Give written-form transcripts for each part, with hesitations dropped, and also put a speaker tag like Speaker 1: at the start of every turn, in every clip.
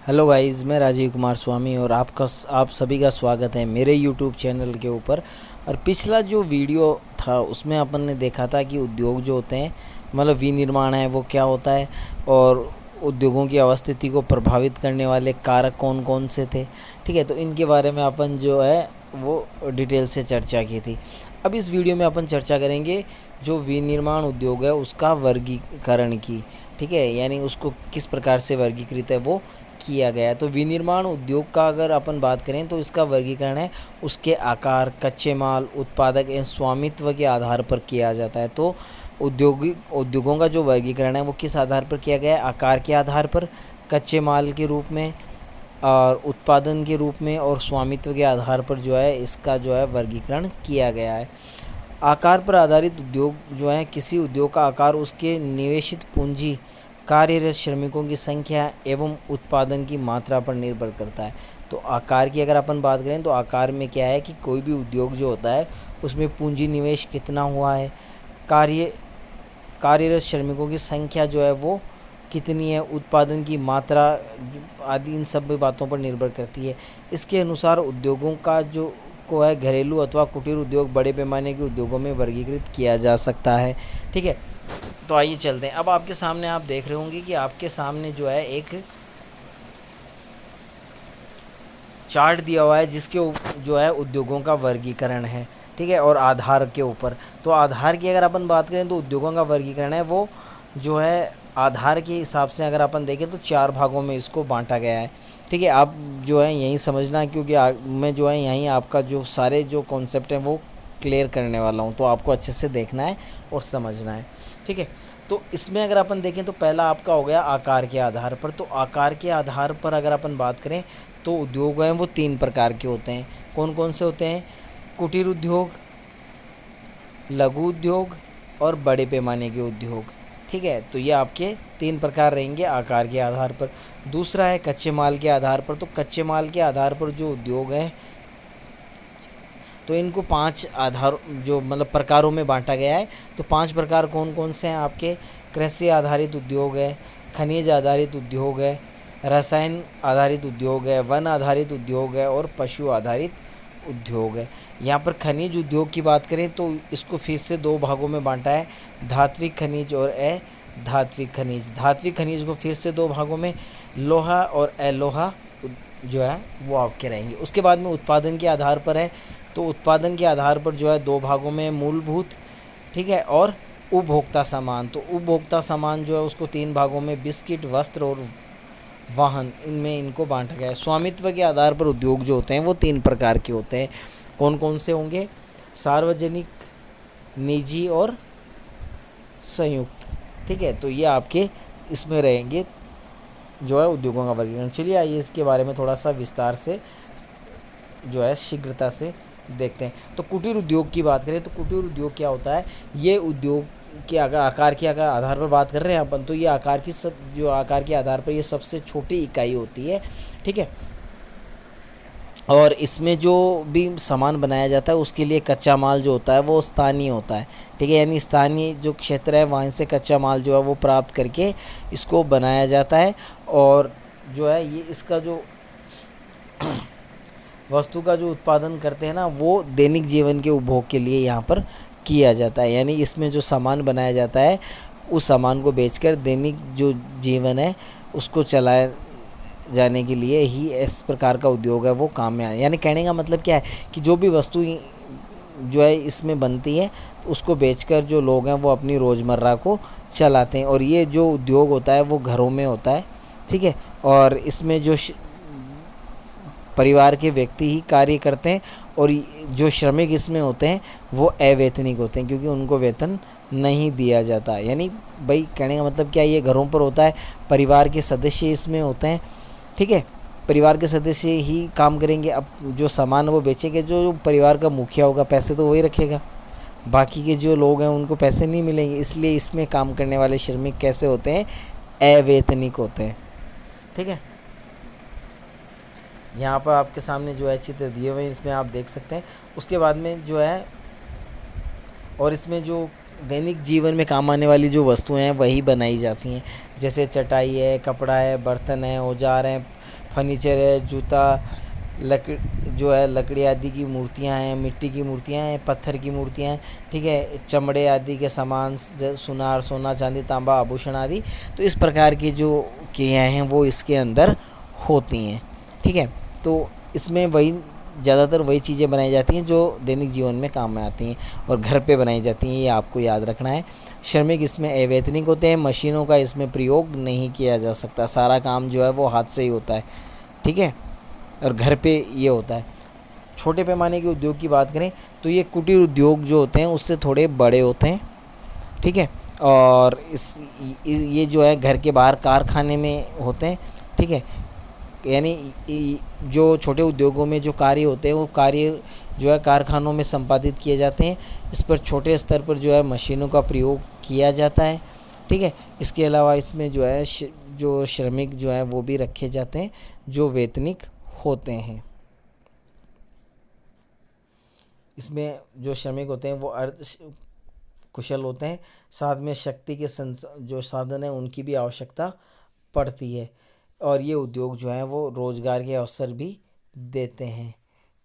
Speaker 1: Hello guys, मैं राजीव कुमार स्वामी और आप सभी का स्वागत है मेरे यूट्यूब चैनल के ऊपर। और पिछला जो वीडियो था उसमें अपन ने देखा था कि उद्योग जो होते हैं, मतलब विनिर्माण है, वो क्या होता है और उद्योगों की अवस्थिति को प्रभावित करने वाले कारक कौन कौन से थे। ठीक है, तो इनके बारे में अपन जो है वो डिटेल से चर्चा की थी। अब इस वीडियो में अपन चर्चा करेंगे जो विनिर्माण उद्योग है उसका वर्गीकरण की। ठीक है, यानी उसको किस प्रकार से वर्गीकृत है वो किया गया है। तो विनिर्माण उद्योग का अगर अपन बात करें तो इसका वर्गीकरण है उसके आकार, कच्चे माल, उत्पादक एवं स्वामित्व के आधार पर किया जाता है। तो उद्योगों का जो वर्गीकरण है वो किस आधार पर किया गया है? आकार के आधार पर, कच्चे माल के रूप में और उत्पादन के रूप में और स्वामित्व के आधार पर जो है इसका जो है वर्गीकरण किया गया है। आकार पर आधारित उद्योग जो है, किसी उद्योग का आकार उसके निवेशित पूंजी, कार्यरत श्रमिकों की संख्या एवं उत्पादन की मात्रा पर निर्भर करता है। तो आकार की अगर अपन बात करें तो आकार में क्या है कि कोई भी उद्योग जो होता है उसमें पूंजी निवेश कितना हुआ है, कार्यरत श्रमिकों की संख्या जो है वो कितनी है, उत्पादन की मात्रा आदि, इन सब बातों पर निर्भर करती है। इसके अनुसार उद्योगों का जो को है घरेलू अथवा कुटीर उद्योग बड़े पैमाने के उद्योगों में वर्गीकृत किया जा सकता है। ठीक है, तो आइए चलते हैं। अब आपके सामने आप देख रहे होंगे कि आपके सामने जो है एक चार्ट दिया हुआ है जिसके जो है उद्योगों का वर्गीकरण है। ठीक है, और आधार के ऊपर, तो आधार की अगर अपन बात करें तो उद्योगों का वर्गीकरण है वो जो है आधार के हिसाब से अगर अपन देखें तो 4 भागों में इसको बांटा गया है। ठीक है, आप जो है यहीं समझना, क्योंकि मैं जो है यहीं आपका जो सारे जो कॉन्सेप्ट हैं वो क्लियर करने वाला हूँ, तो आपको अच्छे से देखना है और समझना है। ठीक है, तो इसमें अगर अपन देखें तो पहला आपका हो गया आकार के आधार पर। तो आकार के आधार पर अगर अपन बात करें तो उद्योग हैं वो 3 प्रकार के होते हैं। कौन कौन से होते हैं? कुटीर उद्योग, लघु उद्योग और बड़े पैमाने के उद्योग। ठीक है, तो ये आपके 3 प्रकार रहेंगे आकार के आधार पर। दूसरा है कच्चे माल के आधार पर। तो कच्चे माल के आधार पर जो उद्योग हैं तो इनको 5 आधार जो मतलब प्रकारों में बांटा गया है। तो 5 प्रकार कौन कौन से हैं आपके? कृषि आधारित उद्योग है, खनिज आधारित उद्योग है, रसायन आधारित उद्योग है, वन आधारित उद्योग है और पशु आधारित उद्योग है। यहाँ पर खनिज उद्योग की बात करें तो इसको फिर से 2 भागों में बांटा है, धात्विक खनिज और अधात्विक खनिज। धात्विक खनिज को फिर से 2 भागों में, लोहा और अलोहा जो है वो आपके रहेंगे। उसके बाद में उत्पादन के आधार पर है। तो उत्पादन के आधार पर जो है 2 भागों में, मूलभूत, ठीक है, और उपभोक्ता सामान। तो उपभोक्ता सामान जो है उसको 3 भागों में, बिस्किट, वस्त्र और वाहन, इनमें इनको बांटा गया है। स्वामित्व के आधार पर उद्योग जो होते हैं वो 3 प्रकार के होते हैं। कौन कौन से होंगे? सार्वजनिक, निजी और संयुक्त। ठीक है, तो ये आपके इसमें रहेंगे जो है उद्योगों का वर्गीकरण। चलिए आइए इसके बारे में थोड़ा सा विस्तार से जो है शीघ्रता से देखते हैं। तो कुटीर उद्योग की बात करें तो कुटीर उद्योग क्या होता है? ये उद्योग के अगर आकार के अगर आधार पर बात कर रहे हैं अपन, तो ये आकार की जो आकार के आधार पर ये सबसे छोटी इकाई होती है। ठीक है, और इसमें जो भी सामान बनाया जाता है उसके लिए कच्चा माल जो होता है वो स्थानीय होता है। ठीक है, यानी स्थानीय जो क्षेत्र है वहाँ से कच्चा माल जो है वो प्राप्त करके इसको बनाया जाता है। और जो है ये इसका जो वस्तु का जो उत्पादन करते हैं ना वो दैनिक जीवन के उपभोग के लिए यहाँ पर किया जाता है। यानी इसमें जो सामान बनाया जाता है उस सामान को बेचकर दैनिक जो जीवन है उसको चलाए जाने के लिए ही इस प्रकार का उद्योग है वो काम में आए। यानी कहने का मतलब क्या है कि जो भी वस्तु जो है इसमें बनती है उसको बेचकर जो लोग हैं वो अपनी रोज़मर्रा को चलाते हैं। और ये जो उद्योग होता है वो घरों में होता है। ठीक है, और इसमें जो परिवार के व्यक्ति ही कार्य करते हैं और जो श्रमिक इसमें होते हैं वो अवैतनिक होते हैं, क्योंकि उनको वेतन नहीं दिया जाता। यानी भाई कहने का मतलब क्या, ये घरों पर होता है, परिवार के सदस्य इसमें होते हैं। ठीक है, परिवार के सदस्य ही काम करेंगे। अब जो सामान वो बेचेंगे, जो परिवार का मुखिया होगा पैसे तो वही रखेगा, बाकी के जो लोग हैं उनको पैसे नहीं मिलेंगे। इसलिए इसमें काम करने वाले श्रमिक कैसे होते हैं? अवैतनिक होते हैं। ठीक है, यहाँ पर आपके सामने जो है चित्र दिए हुए हैं, इसमें आप देख सकते हैं। उसके बाद में जो है और इसमें जो दैनिक जीवन में काम आने वाली जो वस्तुएं हैं वही बनाई जाती हैं, जैसे चटाई है, कपड़ा है, बर्तन है, औजार हैं, फर्नीचर है, जूता, जो है लकड़ी आदि की मूर्तियाँ हैं, मिट्टी की मूर्तियाँ हैं, पत्थर की मूर्तियाँ हैं, ठीक है, चमड़े आदि के सामान, सुनार, सोना, चांदी, तांबा, आभूषण आदि। तो इस प्रकार की जो क्रियाएं हैं वो इसके अंदर होती हैं, ठीक है। तो इसमें वही ज़्यादातर वही चीज़ें बनाई जाती हैं जो दैनिक जीवन में काम में आती हैं और घर पे बनाई जाती हैं, ये आपको याद रखना है। श्रमिक इसमें अवैतनिक होते हैं, मशीनों का इसमें प्रयोग नहीं किया जा सकता, सारा काम जो है वो हाथ से ही होता है, ठीक है, और घर पे ये होता है। छोटे पैमाने के उद्योग की बात करें तो ये कुटीर उद्योग जो होते हैं उससे थोड़े बड़े होते हैं, ठीक है, और ये जो है घर के बाहर कारखाने में होते हैं, ठीक है। यानी जो छोटे उद्योगों में जो कार्य होते हैं वो कार्य जो है कारखानों में संपादित किए जाते हैं। इस पर छोटे स्तर पर जो है मशीनों का प्रयोग किया जाता है, ठीक है। इसके अलावा इसमें जो है जो श्रमिक जो है वो भी रखे जाते हैं जो वेतनिक होते हैं। इसमें जो श्रमिक होते हैं वो अर्ध कुशल होते हैं, साथ में शक्ति के जो साधन हैं उनकी भी आवश्यकता पड़ती है, और ये उद्योग जो हैं वो रोज़गार के अवसर भी देते हैं,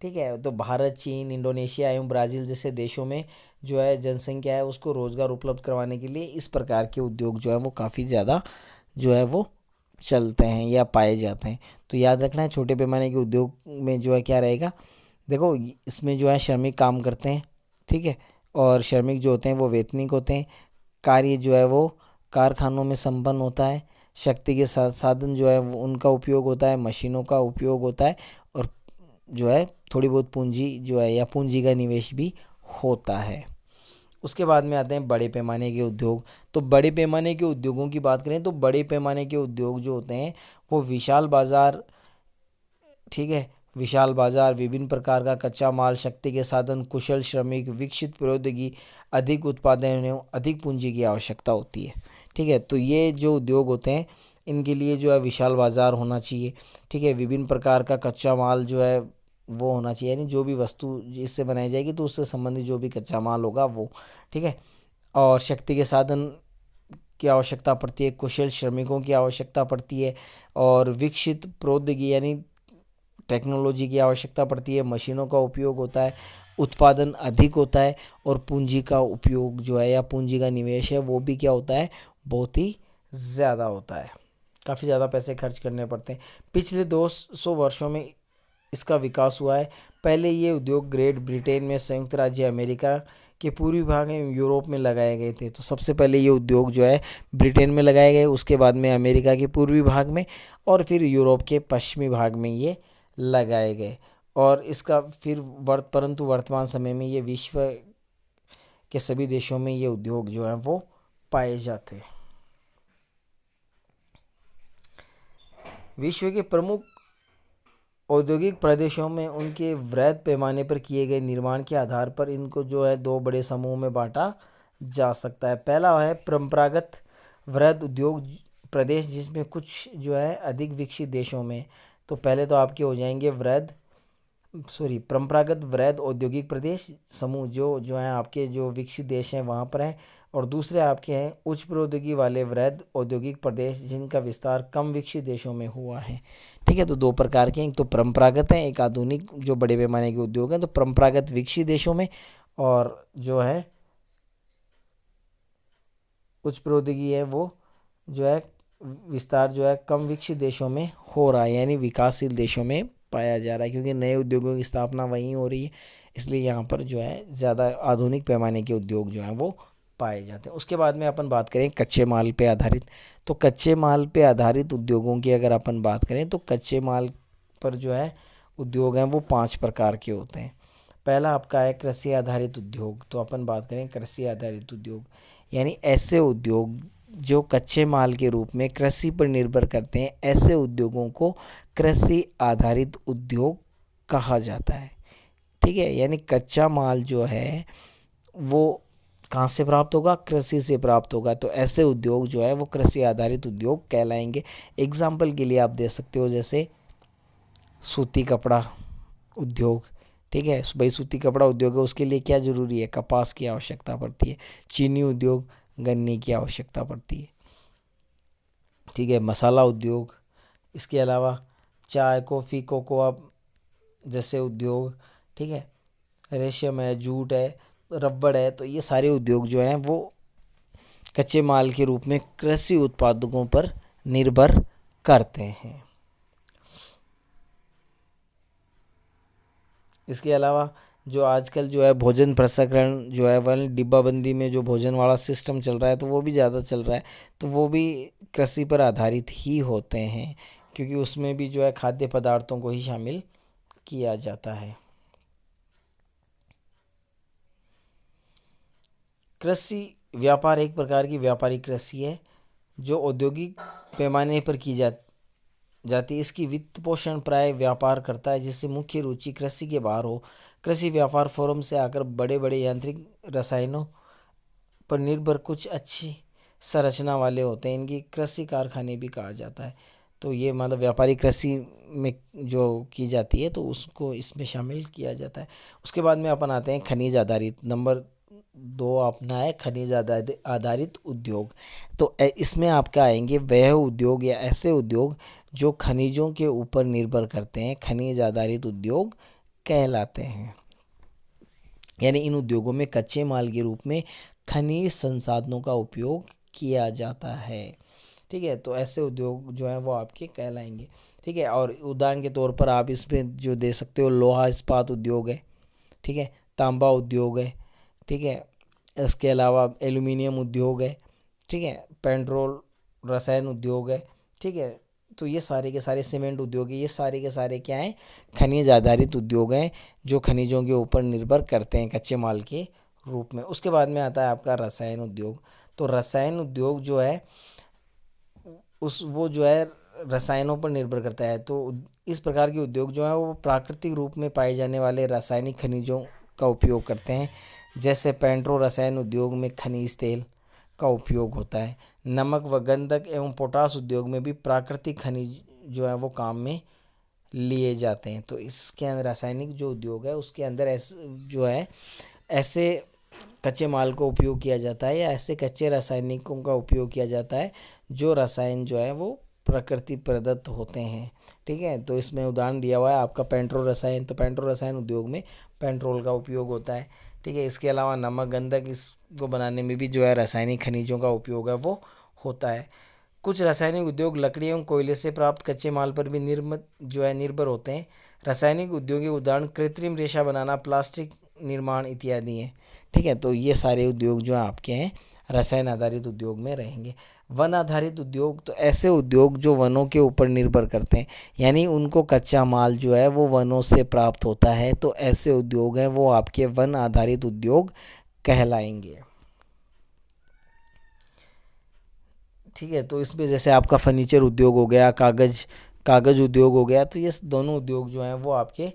Speaker 1: ठीक है। तो भारत, चीन, इंडोनेशिया एवं ब्राज़ील जैसे देशों में जो है जनसंख्या है उसको रोज़गार उपलब्ध करवाने के लिए इस प्रकार के उद्योग जो है वो काफ़ी ज़्यादा जो है वो चलते हैं या पाए जाते हैं। तो याद रखना है छोटे पैमाने के उद्योग में जो है क्या रहेगा, देखो इसमें जो है श्रमिक काम करते हैं, ठीक है, और श्रमिक जो होते हैं वो वेतनिक होते हैं, कार्य जो है वो कारखानों में संपन्न होता है, शक्ति के साधन जो है वो उनका उपयोग होता है, मशीनों का उपयोग होता है, और जो है थोड़ी बहुत पूंजी जो है या पूंजी का निवेश भी होता है। उसके बाद में आते हैं बड़े पैमाने के उद्योग। तो बड़े पैमाने के उद्योगों की बात करें तो बड़े पैमाने के उद्योग जो होते हैं वो विशाल बाज़ार, ठीक है, विशाल बाजार, विभिन्न प्रकार का कच्चा माल, शक्ति के साधन, कुशल श्रमिक, विकसित प्रौद्योगिकी, अधिक उत्पादन एवं अधिक पूंजी की आवश्यकता होती है, ठीक है। तो ये जो उद्योग होते हैं इनके लिए जो है विशाल बाजार होना चाहिए, ठीक है, विभिन्न प्रकार का कच्चा माल जो है वो होना चाहिए, यानी जो भी वस्तु इससे बनाई जाएगी तो उससे संबंधित जो भी कच्चा माल होगा वो, ठीक है, और शक्ति के साधन की आवश्यकता पड़ती है, कुशल श्रमिकों की आवश्यकता पड़ती है, और विकसित प्रौद्योगिकी यानी टेक्नोलॉजी की आवश्यकता पड़ती है, मशीनों का उपयोग होता है, उत्पादन अधिक होता है, और पूंजी का उपयोग जो है या पूंजी का निवेश है वो भी क्या होता है, बहुत ही ज़्यादा होता है, काफ़ी ज़्यादा पैसे खर्च करने पड़ते हैं। पिछले 200 वर्षों में इसका विकास हुआ है। पहले ये उद्योग ग्रेट ब्रिटेन में, संयुक्त राज्य अमेरिका के पूर्वी भाग में, यूरोप में लगाए गए थे। तो सबसे पहले ये उद्योग जो है ब्रिटेन में लगाए गए, उसके बाद में अमेरिका के पूर्वी भाग में, और फिर यूरोप के पश्चिमी भाग में ये लगाए गए, और इसका फिर परंतु वर्तमान समय में ये विश्व के सभी देशों में ये उद्योग जो हैं वो पाए जाते हैं। विश्व के प्रमुख औद्योगिक प्रदेशों में उनके वृहद पैमाने पर किए गए निर्माण के आधार पर इनको जो है दो बड़े समूह में बांटा जा सकता है। पहला है परंपरागत वृहद उद्योग प्रदेश, जिसमें कुछ जो है अधिक विकसित देशों में, तो पहले तो आपके हो जाएंगे परंपरागत वृहद औद्योगिक प्रदेश समूह जो जो हैं आपके जो विकसित देश हैं वहाँ पर हैं, और दूसरे आपके हैं उच्च प्रौद्योगिकी वाले वृहद औद्योगिक प्रदेश जिनका विस्तार कम विकसित देशों में हुआ है, ठीक है। तो दो प्रकार के, एक तो परंपरागत हैं, एक आधुनिक जो बड़े पैमाने के उद्योग हैं। तो परंपरागत विकसित देशों में, और जो है उच्च प्रौद्योगिकी है वो जो है विस्तार जो है कम विकसित देशों में हो रहा है, यानी विकासशील देशों में पाया जा रहा है, क्योंकि नए उद्योगों की स्थापना वहीं हो रही है, इसलिए यहाँ पर जो है ज़्यादा आधुनिक पैमाने के उद्योग जो हैं वो पाए जाते हैं। उसके बाद में अपन बात करें कच्चे माल पे आधारित, तो कच्चे माल पे आधारित उद्योगों की अगर अपन बात करें तो कच्चे माल पर जो है उद्योग हैं वो 5 प्रकार के होते हैं। पहला आपका है कृषि आधारित उद्योग। तो अपन बात करें कृषि आधारित उद्योग, यानी ऐसे उद्योग जो कच्चे माल के रूप में कृषि पर निर्भर करते हैं, ऐसे उद्योगों को कृषि आधारित उद्योग कहा जाता है, ठीक है। यानी कच्चा माल जो है वो कहाँ से प्राप्त होगा, कृषि से प्राप्त होगा, तो ऐसे उद्योग जो है वो कृषि आधारित उद्योग कहलाएंगे। एग्जाम्पल के लिए आप दे सकते हो जैसे सूती कपड़ा उद्योग, ठीक है भाई, सूती कपड़ा उद्योग है, उसके लिए क्या ज़रूरी है, कपास की आवश्यकता पड़ती है। चीनी उद्योग, गन्ने की आवश्यकता पड़ती है, ठीक है। मसाला उद्योग, इसके अलावा चाय, कॉफ़ी, कोकोआ जैसे उद्योग, ठीक है, रेशम है, जूट है, रबड़ है, तो ये सारे उद्योग जो हैं वो कच्चे माल के रूप में कृषि उत्पादकों पर निर्भर करते हैं। इसके अलावा जो आजकल जो है भोजन प्रसंस्करण जो है वह डिब्बाबंदी में जो भोजन वाला सिस्टम चल रहा है, तो वो भी ज़्यादा चल रहा है, तो वो भी कृषि पर आधारित ही होते हैं, क्योंकि उसमें भी जो है खाद्य पदार्थों को ही शामिल किया जाता है। कृषि व्यापार एक प्रकार की व्यापारिक कृषि है जो औद्योगिक पैमाने पर की जाती है। इसकी वित्त पोषण प्राय व्यापार करता है जिससे मुख्य रुचि कृषि के बाहर हो। कृषि व्यापार फोरम से आकर बड़े बड़े यांत्रिक रसायनों पर निर्भर कुछ अच्छी संरचना वाले होते हैं, इनकी कृषि कारखाने भी कहा जाता है। तो ये मतलब व्यापारिक कृषि में जो की जाती है तो उसको इसमें शामिल किया जाता है। उसके बाद में अपन आते हैं खनिज आधारित। नंबर 2 अपना है खनिज आधारित उद्योग। तो इसमें आपका आएंगे वह उद्योग या ऐसे उद्योग जो खनिजों के ऊपर निर्भर करते हैं, खनिज आधारित उद्योग कहलाते हैं। यानी इन उद्योगों में कच्चे माल के रूप में खनिज संसाधनों का उपयोग किया जाता है, ठीक है। तो ऐसे उद्योग जो हैं वो आपके कहलाएंगे, ठीक है। और उदाहरण के तौर पर आप इसमें जो दे सकते हो, लोहा इस्पात उद्योग है, ठीक है, तांबा उद्योग है, ठीक है, इसके अलावा एल्यूमिनियम उद्योग है, ठीक है, पेट्रोल रसायन उद्योग है, ठीक है। तो ये सारे के सारे सीमेंट उद्योग है, ये सारे के सारे क्या हैं, खनिज आधारित उद्योग हैं जो खनिजों के ऊपर निर्भर करते हैं कच्चे माल के रूप में। उसके बाद में आता है आपका रसायन उद्योग। तो रसायन उद्योग जो है वो जो है रसायनों पर निर्भर करता है। तो इस प्रकार के उद्योग जो है वो प्राकृतिक रूप में पाए जाने वाले रासायनिक खनिजों का उपयोग करते हैं। जैसे पेट्रो रसायन उद्योग में खनिज तेल का उपयोग होता है। नमक व गंधक एवं पोटास उद्योग में भी प्राकृतिक खनिज जो है वो काम में लिए जाते हैं। तो इसके अंदर रासायनिक जो उद्योग है उसके अंदर ऐसे कच्चे माल को उपयोग किया जाता है या ऐसे कच्चे रासायनिकों का उपयोग किया जाता है जो रसायन जो है वो प्रकृति प्रदत्त होते हैं, ठीक है। तो इसमें उदाहरण दिया हुआ है आपका पेट्रो रसायन। तो पेट्रो रसायन उद्योग में पेट्रोल का उपयोग होता है, ठीक है। इसके अलावा नमक गंधक इसको बनाने में भी जो है रासायनिक खनिजों का उपयोग है वो होता है। कुछ रासायनिक उद्योग लकड़ी एवं कोयले से प्राप्त कच्चे माल पर भी निर्भर होते हैं। रासायनिक उद्योग के उदाहरण कृत्रिम रेशा बनाना, प्लास्टिक निर्माण इत्यादि हैं, ठीक है। तो ये सारे उद्योग जो आपके हैं रसायन आधारित उद्योग में रहेंगे। वन आधारित उद्योग, तो ऐसे उद्योग जो वनों के ऊपर निर्भर करते हैं, यानी उनको कच्चा माल जो है वो वनों से प्राप्त होता है, तो ऐसे उद्योग हैं वो आपके वन आधारित उद्योग कहलाएंगे, ठीक है। तो इसमें जैसे आपका फर्नीचर उद्योग हो गया, कागज़ उद्योग हो गया, तो ये दोनों उद्योग जो हैं वो आपके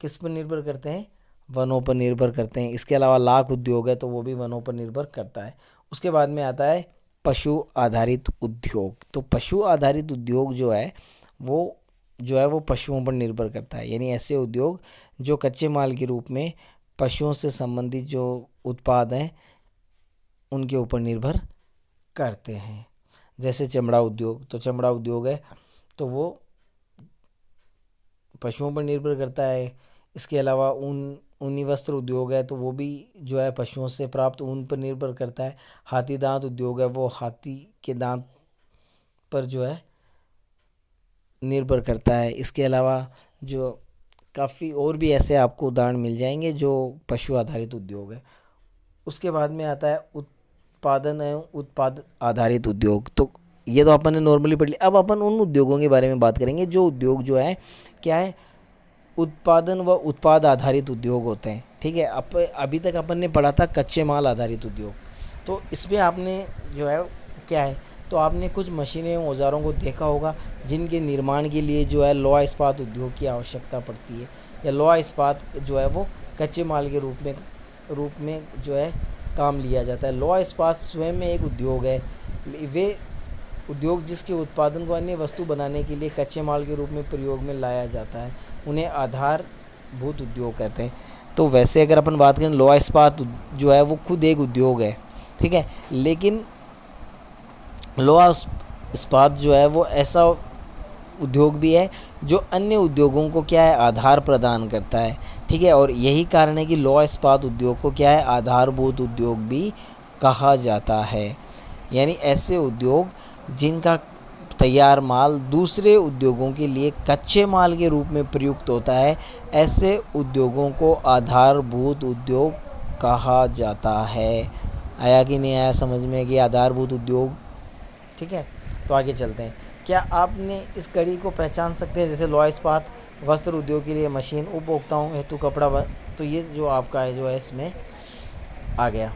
Speaker 1: किस पर निर्भर करते हैं, वनों पर निर्भर करते हैं। इसके अलावा लाख उद्योग है तो वो भी वनों पर निर्भर करता है। उसके बाद में आता है पशु आधारित उद्योग। तो पशु आधारित उद्योग जो है वो पशुओं पर निर्भर करता है, यानी ऐसे उद्योग जो कच्चे माल के रूप में पशुओं से संबंधित जो उत्पाद हैं उनके ऊपर निर्भर करते हैं। जैसे चमड़ा उद्योग, तो चमड़ा उद्योग है तो वो पशुओं पर निर्भर करता है। इसके अलावा ऊनी वस्त्र उद्योग है तो वो भी जो है पशुओं से प्राप्त ऊन पर निर्भर करता है। हाथी दांत उद्योग है वो हाथी के दांत पर जो है निर्भर करता है। इसके अलावा जो काफ़ी और भी ऐसे आपको उदाहरण मिल जाएंगे जो पशु आधारित उद्योग है। उसके बाद में आता है उत्पादन एवं उत्पाद आधारित उद्योग। तो ये तो अपन ने नॉर्मली पढ़ लिया। अब अपन उन उद्योगों के बारे में बात करेंगे जो उद्योग जो है क्या है, उत्पादन व उत्पाद आधारित उद्योग होते हैं, ठीक है। अभी तक अपन ने पढ़ा था कच्चे माल आधारित उद्योग। तो इसमें आपने जो है क्या है, तो आपने कुछ मशीनें एवं औजारों को देखा होगा जिनके निर्माण के लिए जो है लोहा इस्पात उद्योग की आवश्यकता पड़ती है, या लोहा इस्पात जो है वो कच्चे माल के रूप में जो है काम लिया जाता है। लोहा इस्पात स्वयं में एक उद्योग है। वे उद्योग जिसके उत्पादन को अन्य वस्तु बनाने के लिए कच्चे माल के रूप में प्रयोग में लाया जाता है उन्हें आधारभूत उद्योग कहते हैं। तो वैसे अगर अपन बात करें लोहा इस्पात जो है वो खुद एक उद्योग है, ठीक है, लेकिन लोहा इस्पात जो है वो ऐसा उद्योग भी है जो अन्य उद्योगों को क्या है, आधार प्रदान करता है। ठीक है, और यही कारण है कि लौह इस्पात उद्योग को क्या है, आधारभूत उद्योग भी कहा जाता है। यानी ऐसे उद्योग जिनका तैयार माल दूसरे उद्योगों के लिए कच्चे माल के रूप में प्रयुक्त होता है, ऐसे उद्योगों को आधारभूत उद्योग कहा जाता है। आया कि नहीं आया समझ में कि आधारभूत उद्योग? ठीक है, तो आगे चलते हैं। क्या आपने इस कड़ी को पहचान सकते हैं? जैसे लौह इस्पात, वस्त्र उद्योग के लिए मशीन, उपभोक्ताओं हेतु कपड़ा तो ये जो आपका है जो है इसमें आ गया।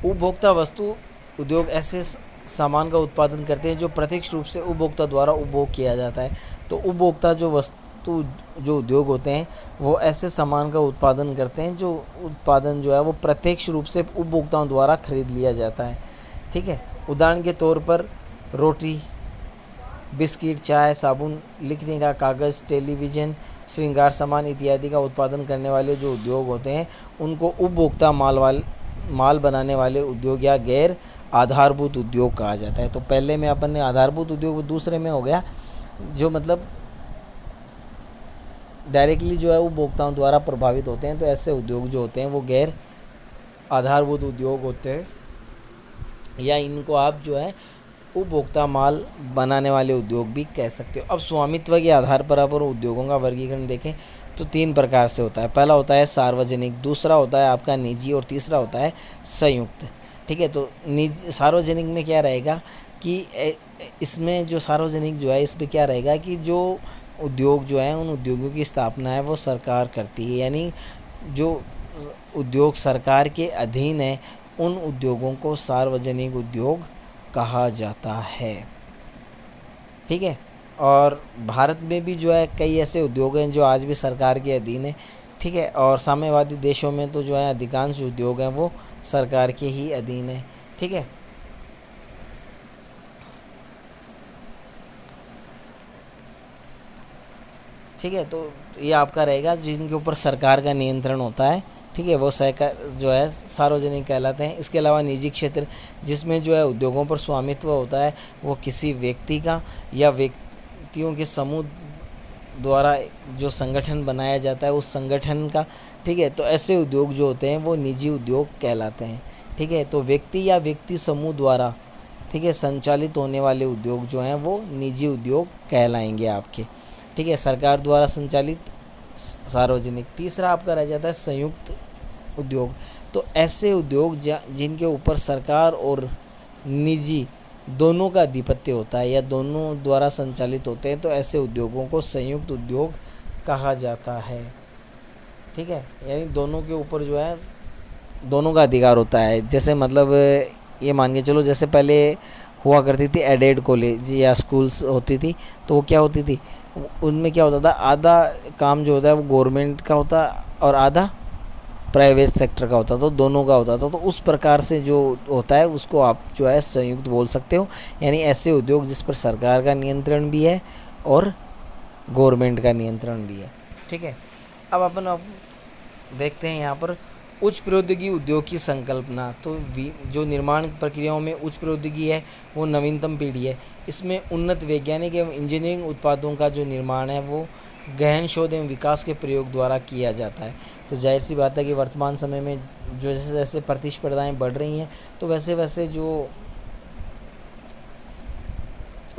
Speaker 1: उपभोक्ता वस्तु उद्योग ऐसे सामान का उत्पादन करते हैं जो प्रत्यक्ष रूप से उपभोक्ता द्वारा उपभोग किया जाता है। तो उपभोक्ता जो वस्तु जो उद्योग होते हैं वो ऐसे सामान का उत्पादन करते हैं जो उत्पादन जो है वो प्रत्यक्ष रूप से उपभोक्ताओं द्वारा खरीद लिया जाता है। ठीक है, उदाहरण के तौर पर रोटी, बिस्किट, चाय, साबुन, लिखने का कागज़, टेलीविज़न, श्रृंगार सामान इत्यादि का उत्पादन करने वाले जो उद्योग होते हैं उनको उपभोक्ता माल बनाने वाले उद्योग या गैर आधारभूत उद्योग कहा जाता है। तो पहले में अपन ने आधारभूत उद्योग, दूसरे में हो गया जो मतलब डायरेक्टली जो है उपभोक्ताओं द्वारा प्रभावित होते हैं। तो ऐसे उद्योग जो होते हैं वो गैर आधारभूत उद्योग होते हैं, या इनको आप जो है उपभोक्ता माल बनाने वाले उद्योग भी कह सकते हो। अब स्वामित्व के आधार पर आप उद्योगों का वर्गीकरण देखें तो 3 प्रकार से होता है। पहला होता है सार्वजनिक, दूसरा होता है आपका निजी और तीसरा होता है संयुक्त। ठीक है, तो निजी सार्वजनिक में क्या रहेगा कि इसमें जो सार्वजनिक जो है इसमें क्या रहेगा कि जो उद्योग जो है उन उद्योगों की स्थापना है वो सरकार करती है। यानी जो उद्योग सरकार के अधीन है उन उद्योगों को सार्वजनिक उद्योग कहा जाता है। ठीक है, और भारत में भी जो है कई ऐसे उद्योग हैं जो आज भी सरकार के अधीन है। ठीक है, और साम्यवादी देशों में तो जो है अधिकांश उद्योग हैं वो सरकार के ही अधीन है। ठीक है, ठीक है, तो ये आपका रहेगा जिनके ऊपर सरकार का नियंत्रण होता है। ठीक है, वो सहकार जो है सार्वजनिक कहलाते हैं। इसके अलावा निजी क्षेत्र जिसमें जो है उद्योगों पर स्वामित्व होता है वो किसी व्यक्ति का या व्यक्तियों के समूह द्वारा जो संगठन बनाया जाता है उस संगठन का। ठीक है, तो ऐसे उद्योग जो होते हैं वो निजी उद्योग कहलाते हैं। ठीक है, तो व्यक्ति या व्यक्ति समूह द्वारा ठीक है संचालित होने वाले उद्योग जो हैं वो निजी उद्योग कहलाएंगे आपके। ठीक है, सरकार द्वारा संचालित सार्वजनिक। तीसरा आपका रह जाता है संयुक्त उद्योग। तो ऐसे उद्योग जिनके ऊपर सरकार और निजी दोनों का आधिपत्य होता है या दोनों द्वारा संचालित होते हैं तो ऐसे उद्योगों को संयुक्त उद्योग कहा जाता है। ठीक है, यानी दोनों के ऊपर जो है दोनों का अधिकार होता है। जैसे मतलब ये मान के चलो जैसे पहले हुआ करती थी एडेड कॉलेज या स्कूल्स होती थी, तो वो क्या होती थी उनमें क्या होता था, आधा काम जो होता है वो गवर्नमेंट का होता और आधा प्राइवेट सेक्टर का होता था, तो दोनों का होता था। तो उस प्रकार से जो होता है उसको आप जो है संयुक्त बोल सकते हो। यानी ऐसे उद्योग जिस पर सरकार का नियंत्रण भी है और गवर्नमेंट का नियंत्रण भी है। ठीक है, अब अपन देखते हैं यहाँ पर उच्च प्रौद्योगिकी उद्योग की संकल्पना। तो जो निर्माण प्रक्रियाओं में उच्च प्रौद्योगिकी है वो नवीनतम पीढ़ी है। इसमें उन्नत वैज्ञानिक एवं इंजीनियरिंग उत्पादों का जो निर्माण है वो गहन शोध एवं विकास के प्रयोग द्वारा किया जाता है। तो जाहिर सी बात है कि वर्तमान समय में जो जैसे जैसे प्रतिस्पर्धाएं बढ़ रही हैं तो वैसे वैसे जो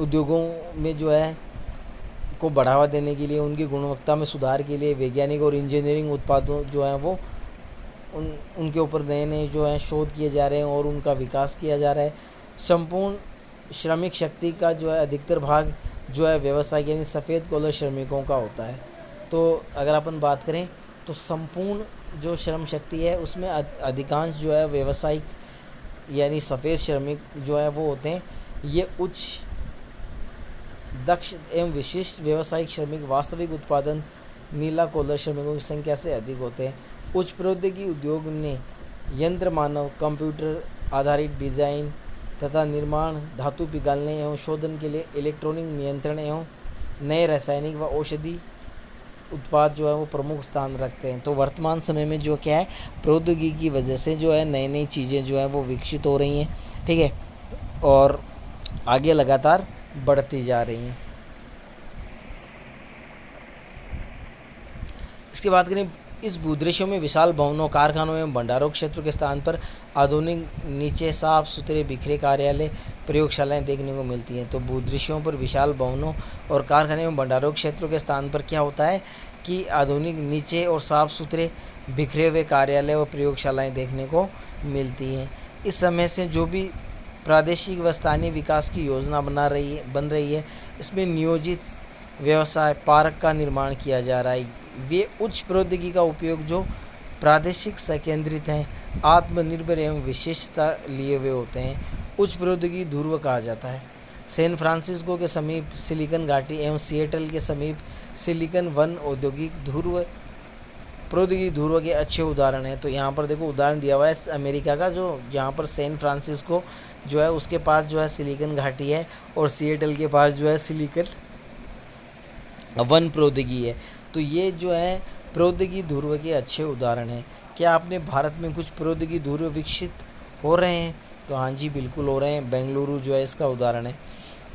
Speaker 1: उद्योगों में जो है को बढ़ावा देने के लिए, उनकी गुणवत्ता में सुधार के लिए वैज्ञानिक और इंजीनियरिंग उत्पादों जो हैं वो उनके ऊपर नए नए जो हैं शोध किए जा रहे हैं और उनका विकास किया जा रहा है। संपूर्ण श्रमिक शक्ति का जो है अधिकतर भाग जो है व्यवसाय यानी सफ़ेद कॉलर श्रमिकों का होता है। तो अगर अपन बात करें तो संपूर्ण जो श्रम शक्ति है उसमें अधिकांश जो है व्यवसायिक यानी सफ़ेद श्रमिक जो है वो होते हैं। ये उच्च दक्ष एवं विशिष्ट व्यावसायिक श्रमिक वास्तविक उत्पादन नीला कॉलर श्रमिकों की संख्या से अधिक होते हैं। उच्च प्रौद्योगिकी उद्योग ने यंत्र मानव, कंप्यूटर आधारित डिज़ाइन तथा निर्माण, धातु पिघालने एवं शोधन के लिए इलेक्ट्रॉनिक नियंत्रण एवं नए रासायनिक व औषधि उत्पाद जो है वो प्रमुख स्थान रखते हैं। तो वर्तमान समय में जो क्या है प्रौद्योगिकी की वजह से जो है नई नई चीज़ें जो है वो विकसित हो रही हैं। ठीक है, और आगे लगातार बढ़ती जा रही हैं। इसकी बात करें, इस भूदृश्यों में विशाल भवनों, कारखानों एवं भंडारों क्षेत्रों के स्थान पर आधुनिक नीचे साफ सुथरे बिखरे कार्यालय, प्रयोगशालाएं देखने को मिलती हैं। तो भूदृश्यों पर विशाल भवनों और कारखाने एवं भंडारों क्षेत्रों के स्थान पर क्या होता है कि आधुनिक नीचे और साफ सुथरे बिखरे हुए कार्यालय और प्रयोगशालाएं देखने को मिलती हैं। इस समय से जो भी प्रादेशिक व स्थानीय विकास की योजना बन रही है, इसमें नियोजित व्यवसाय पार्क का निर्माण किया जा रहा है। वे उच्च प्रौद्योगिकी का उपयोग जो प्रादेशिक संकेंद्रित हैं, आत्मनिर्भर एवं विशेषता लिए हुए होते हैं, उच्च प्रौद्योगिकी ध्रुव कहा जाता है। सैन फ्रांसिस्को के समीप सिलिकन घाटी एवं सिएटल के समीप सिलिकन वन औद्योगिक ध्रुव प्रौद्योगिकी ध्रुव के अच्छे उदाहरण हैं। तो यहाँ पर देखो उदाहरण दिया हुआ है अमेरिका का, जो यहाँ पर सैन फ्रांसिस्को जो है उसके पास जो है सिलिकन घाटी है और सिएटल के पास जो है सिलिकन वन प्रौद्योगिकी है। तो ये जो है प्रौद्योगिकी ध्रुव के अच्छे उदाहरण हैं। क्या अपने भारत में कुछ प्रौद्योगिकी ध्रुव विकसित हो रहे हैं? तो हाँ जी, बिल्कुल हो रहे हैं। बेंगलुरु जो है इसका उदाहरण है।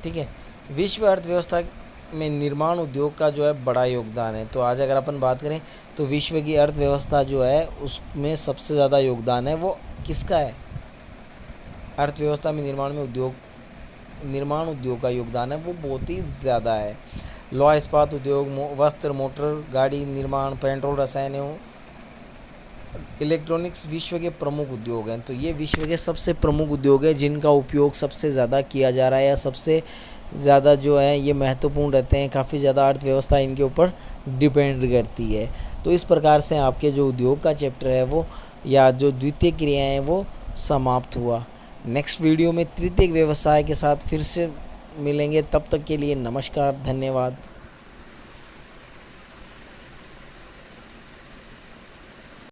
Speaker 1: ठीक है। विश्व अर्थव्यवस्था में निर्माण उद्योग का जो है बड़ा योगदान है। तो आज अगर अपन बात करें तो विश्व की अर्थव्यवस्था जो है उसमें सबसे ज़्यादा योगदान है वो किसका है? अर्थव्यवस्था में निर्माण उद्योग का योगदान है वो बहुत ही ज़्यादा है। लौह इस्पात उद्योग, वस्त्र, मोटर गाड़ी निर्माण, पेट्रोल, रसायन एवं इलेक्ट्रॉनिक्स विश्व के प्रमुख उद्योग हैं। तो ये विश्व के सबसे प्रमुख उद्योग हैं जिनका उपयोग सबसे ज़्यादा किया जा रहा है या सबसे ज़्यादा जो है ये महत्वपूर्ण रहते हैं। काफ़ी ज़्यादा अर्थव्यवस्था इनके ऊपर डिपेंड करती है। तो इस प्रकार से आपके जो उद्योग का चैप्टर है वो या जो द्वितीय क्रियाएँ हैं वो समाप्त हुआ। नेक्स्ट वीडियो में तृतीयक व्यवसाय के साथ फिर से मिलेंगे। तब तक के लिए नमस्कार, धन्यवाद।